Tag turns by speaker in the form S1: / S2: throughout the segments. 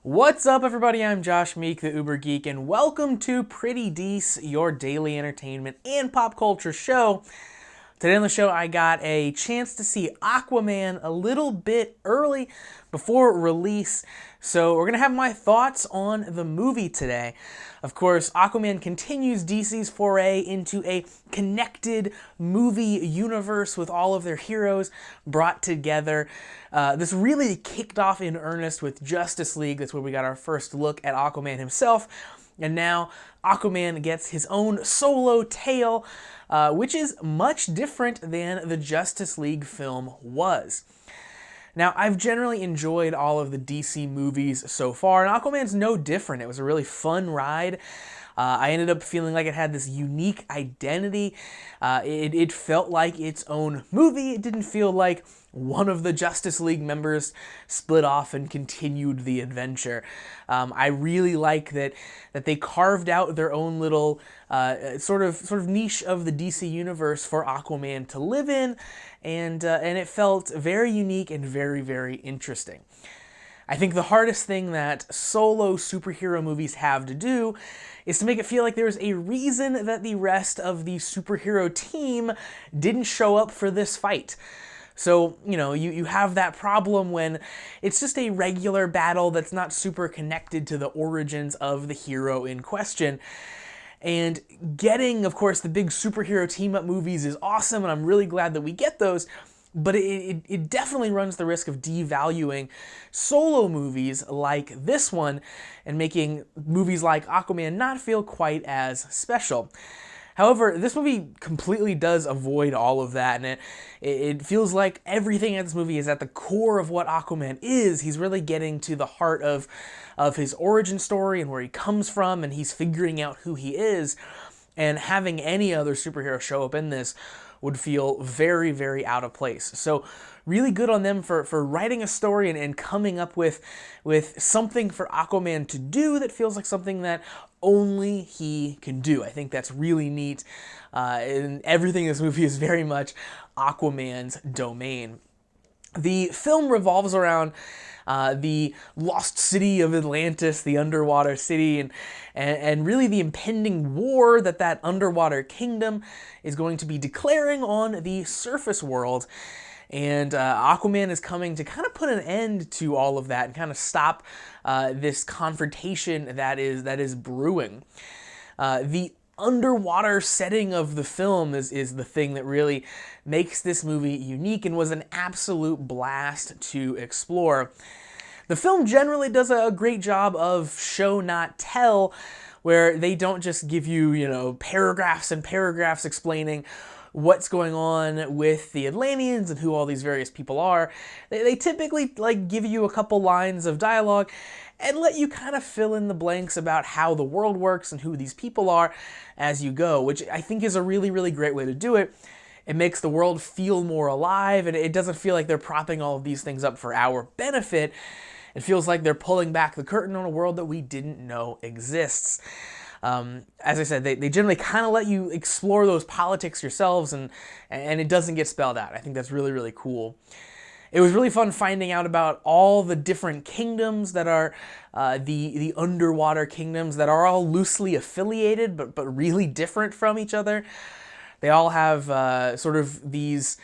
S1: What's up, everybody? I'm Josh Meek, the Uber Geek, and welcome to Pretty Dece, your daily entertainment and pop culture show. Today on the show, I got a chance to see Aquaman a little bit early before release, so we're going to have my thoughts on the movie today. Of course, Aquaman continues DC's foray into a connected movie universe with all of their heroes brought together. This really kicked off in earnest with Justice League. That's where we got our first look at Aquaman himself. And now Aquaman gets his own solo tale, which is much different than the Justice League film was. Now, I've generally enjoyed all of the DC movies so far, and Aquaman's no different. It was a really fun ride. I ended up feeling like it had this unique identity. It felt like its own movie. It didn't feel like one of the Justice League members split off and continued the adventure. I really like that they carved out their own little sort of niche of the DC universe for Aquaman to live in, and it felt very unique and very, very interesting. I think the hardest thing that solo superhero movies have to do is to make it feel like there's a reason that the rest of the superhero team didn't show up for this fight. So, you have that problem when it's just a regular battle that's not super connected to the origins of the hero in question. And getting, of course, the big superhero team-up movies is awesome, and I'm really glad that we get those. But it definitely runs the risk of devaluing solo movies like this one and making movies like Aquaman not feel quite as special. However, this movie completely does avoid all of that, and it feels like everything in this movie is at the core of what Aquaman is. He's really getting to the heart of his origin story and where he comes from, and he's figuring out who he is. And having any other superhero show up in this would feel very, very out of place. So really good on them for writing a story and coming up with something for Aquaman to do that feels like something that only he can do. I think that's really neat. And everything in this movie is very much Aquaman's domain. The film revolves around the lost city of Atlantis, the underwater city, and really the impending war that underwater kingdom is going to be declaring on the surface world. And Aquaman is coming to kind of put an end to all of that and kind of stop this confrontation that is brewing. The underwater setting of the film is the thing that really makes this movie unique and was an absolute blast to explore. The film generally does a great job of show not tell, where they don't just give you, paragraphs and paragraphs explaining what's going on with the Atlanteans and who all these various people are. They typically give you a couple lines of dialogue and let you kind of fill in the blanks about how the world works and who these people are as you go, which I think is a really, really great way to do it. It makes the world feel more alive, and it doesn't feel like they're propping all of these things up for our benefit. It feels like they're pulling back the curtain on a world that we didn't know exists. As I said, they generally kind of let you explore those politics yourselves, and it doesn't get spelled out. I think that's really, really cool. It was really fun finding out about all the different kingdoms that are the underwater kingdoms that are all loosely affiliated, but really different from each other. They all have sort of these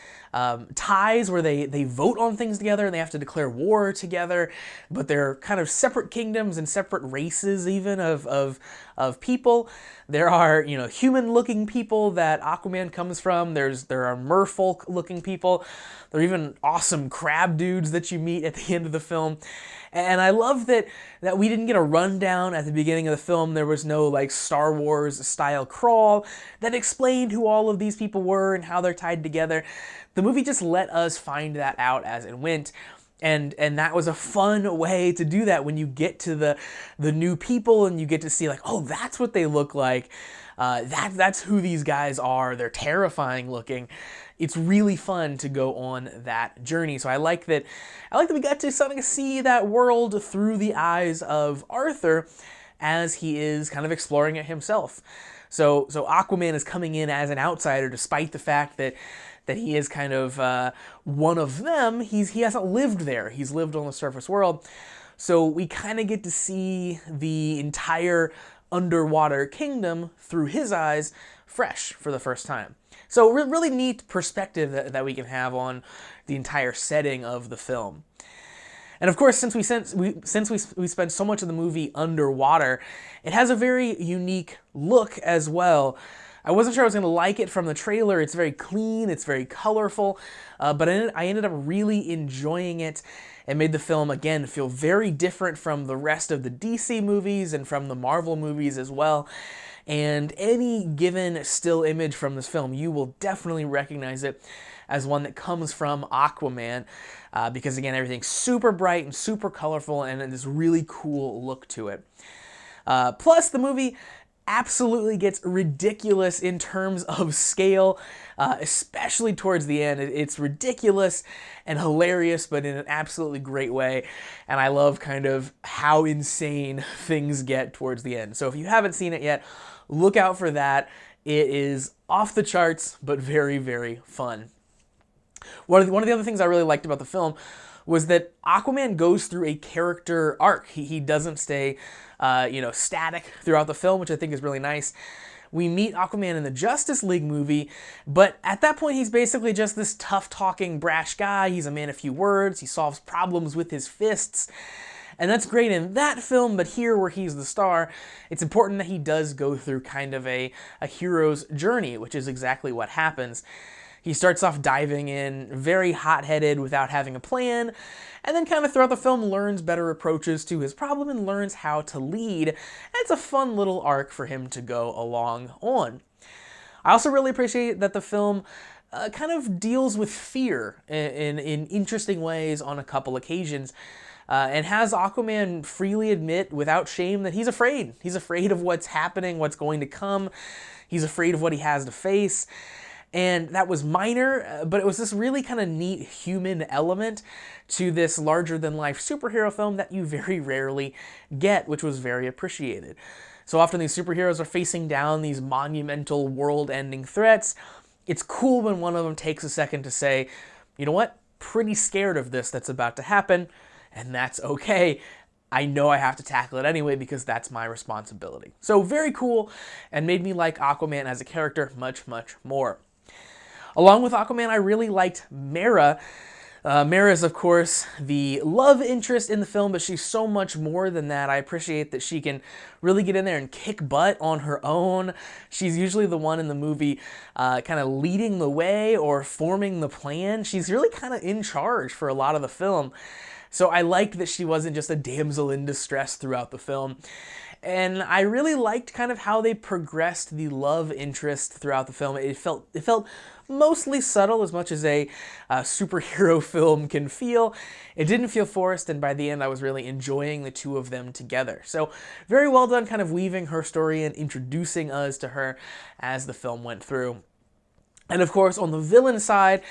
S1: ties where they vote on things together and they have to declare war together, but they're kind of separate kingdoms and separate races even of people. There are, human-looking people that Aquaman comes from. There are merfolk-looking people. There are even awesome crab dudes that you meet at the end of the film. And I love that we didn't get a rundown at the beginning of the film. There was no Star Wars style crawl that explained who all of these people were and how they're tied together. The movie just let us find that out as it went. And that was a fun way to do that when you get to the new people and you get to see oh, that's what they look like. That's who these guys are. They're terrifying looking. It's really fun to go on that journey. So I like that we got to sort of see that world through the eyes of Arthur as he is kind of exploring it himself. So Aquaman is coming in as an outsider despite the fact that he is kind of one of them. He hasn't lived there. He's lived on the surface world. So we kind of get to see the entire underwater kingdom through his eyes, fresh for the first time. So really neat perspective that we can have on the entire setting of the film. And of course, since we spend so much of the movie underwater, it has a very unique look as well. I wasn't sure I was going to like it from the trailer. It's very clean, it's very colorful, but I ended up really enjoying it and made the film, again, feel very different from the rest of the DC movies and from the Marvel movies as well. And any given still image from this film, you will definitely recognize it as one that comes from Aquaman, because again, everything's super bright and super colorful and this really cool look to it. Plus, the movie absolutely gets ridiculous in terms of scale, especially towards the end. It's ridiculous and hilarious, but in an absolutely great way. And I love kind of how insane things get towards the end. So if you haven't seen it yet, look out for that. It is off the charts, but very, very fun. One of the other things I really liked about the film was that Aquaman goes through a character arc. He doesn't stay, static throughout the film, which I think is really nice. We meet Aquaman in the Justice League movie, but at that point he's basically just this tough-talking, brash guy. He's a man of few words. He solves problems with his fists. And that's great in that film, but here where he's the star, it's important that he does go through kind of a hero's journey, which is exactly what happens. He starts off diving in, very hot-headed without having a plan, and then kind of throughout the film learns better approaches to his problem and learns how to lead. And it's a fun little arc for him to go along on. I also really appreciate that the film kind of deals with fear in interesting ways on a couple occasions, and has Aquaman freely admit without shame that he's afraid. He's afraid of what's happening, what's going to come. He's afraid of what he has to face. And that was minor, but it was this really kind of neat human element to this larger-than-life superhero film that you very rarely get, which was very appreciated. So often these superheroes are facing down these monumental, world-ending threats. It's cool when one of them takes a second to say, you know what, pretty scared of this that's about to happen, and that's okay. I know I have to tackle it anyway because that's my responsibility. So very cool, and made me like Aquaman as a character much, much more. Along with Aquaman, I really liked Mera. Mera is, of course, the love interest in the film, but she's so much more than that. I appreciate that she can really get in there and kick butt on her own. She's usually the one in the movie kind of leading the way or forming the plan. She's really kind of in charge for a lot of the film. So I liked that she wasn't just a damsel in distress throughout the film. And I really liked kind of how they progressed the love interest throughout the film. It felt mostly subtle, as much as a superhero film can feel. It didn't feel forced, and by the end I was really enjoying the two of them together. So very well done kind of weaving her story and introducing us to her as the film went through. And of course, on the villain side,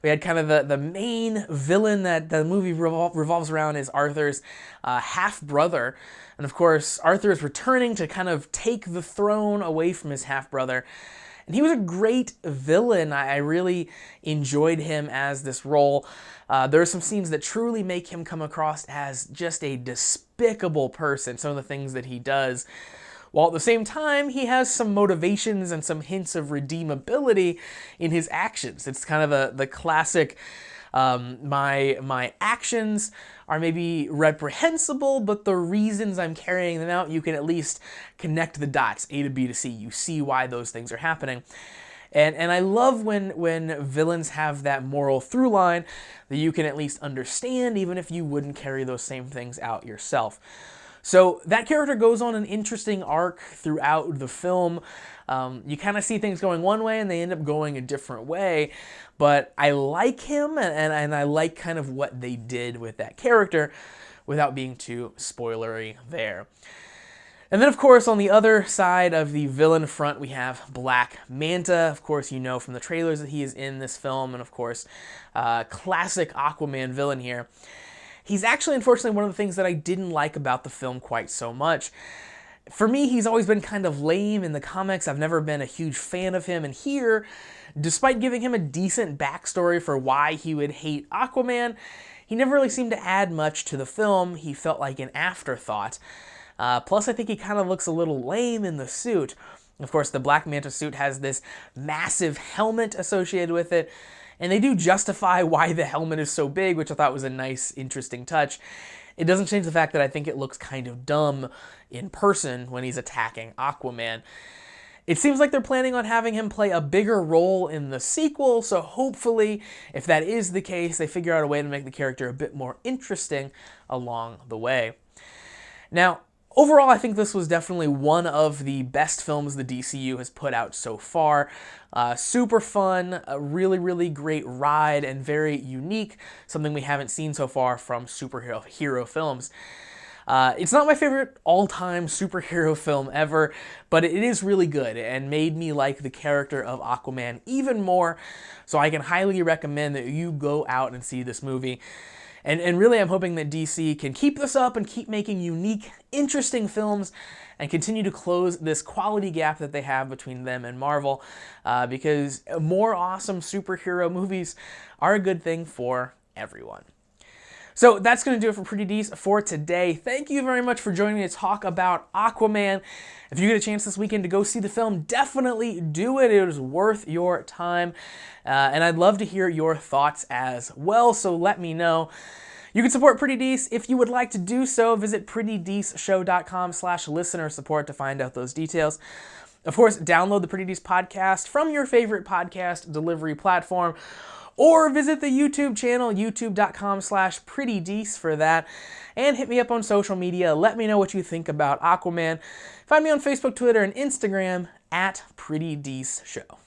S1: we had kind of the main villain that the movie revolves around is Arthur's half-brother. And of course, Arthur is returning to kind of take the throne away from his half-brother. And he was a great villain. I really enjoyed him as this role. There are some scenes that truly make him come across as just a despicable person, some of the things that he does. While at the same time, he has some motivations and some hints of redeemability in his actions. It's kind of the classic, my actions are maybe reprehensible, but the reasons I'm carrying them out, you can at least connect the dots, A to B to C. You see why those things are happening. And I love when villains have that moral through line that you can at least understand, even if you wouldn't carry those same things out yourself. So that character goes on an interesting arc throughout the film. You kind of see things going one way and they end up going a different way, but I like him and I like kind of what they did with that character without being too spoilery there. And then, of course, on the other side of the villain front, we have Black Manta. Of course, you know from the trailers that he is in this film, and of course, classic Aquaman villain here. He's actually, unfortunately, one of the things that I didn't like about the film quite so much. For me, he's always been kind of lame in the comics. I've never been a huge fan of him, and here, despite giving him a decent backstory for why he would hate Aquaman, he never really seemed to add much to the film. He felt like an afterthought. Plus, I think he kind of looks a little lame in the suit. Of course, the Black Manta suit has this massive helmet associated with it, and they do justify why the helmet is so big, which I thought was a nice, interesting touch. It doesn't change the fact that I think it looks kind of dumb in person when he's attacking Aquaman. It seems like they're planning on having him play a bigger role in the sequel, so hopefully, if that is the case, they figure out a way to make the character a bit more interesting along the way. Now, overall, I think this was definitely one of the best films the DCU has put out so far. Super fun, a really, really great ride, and very unique, something we haven't seen so far from superhero films. It's not my favorite all-time superhero film ever, but it is really good and made me like the character of Aquaman even more, so I can highly recommend that you go out and see this movie. And really, I'm hoping that DC can keep this up and keep making unique, interesting films and continue to close this quality gap that they have between them and Marvel, because more awesome superhero movies are a good thing for everyone. So that's going to do it for Pretty Dece for today. Thank you very much for joining me to talk about Aquaman. If you get a chance this weekend to go see the film, definitely do it. It is worth your time. And I'd love to hear your thoughts as well, so let me know. You can support Pretty Dece if you would like to do so. Visit prettydeceshow.com/listener support to find out those details. Of course, download the Pretty Dece podcast from your favorite podcast delivery platform, or visit the YouTube channel, youtube.com/prettydece for that, and hit me up on social media. Let me know what you think about Aquaman. Find me on Facebook, Twitter, and Instagram @PrettyDeceShow.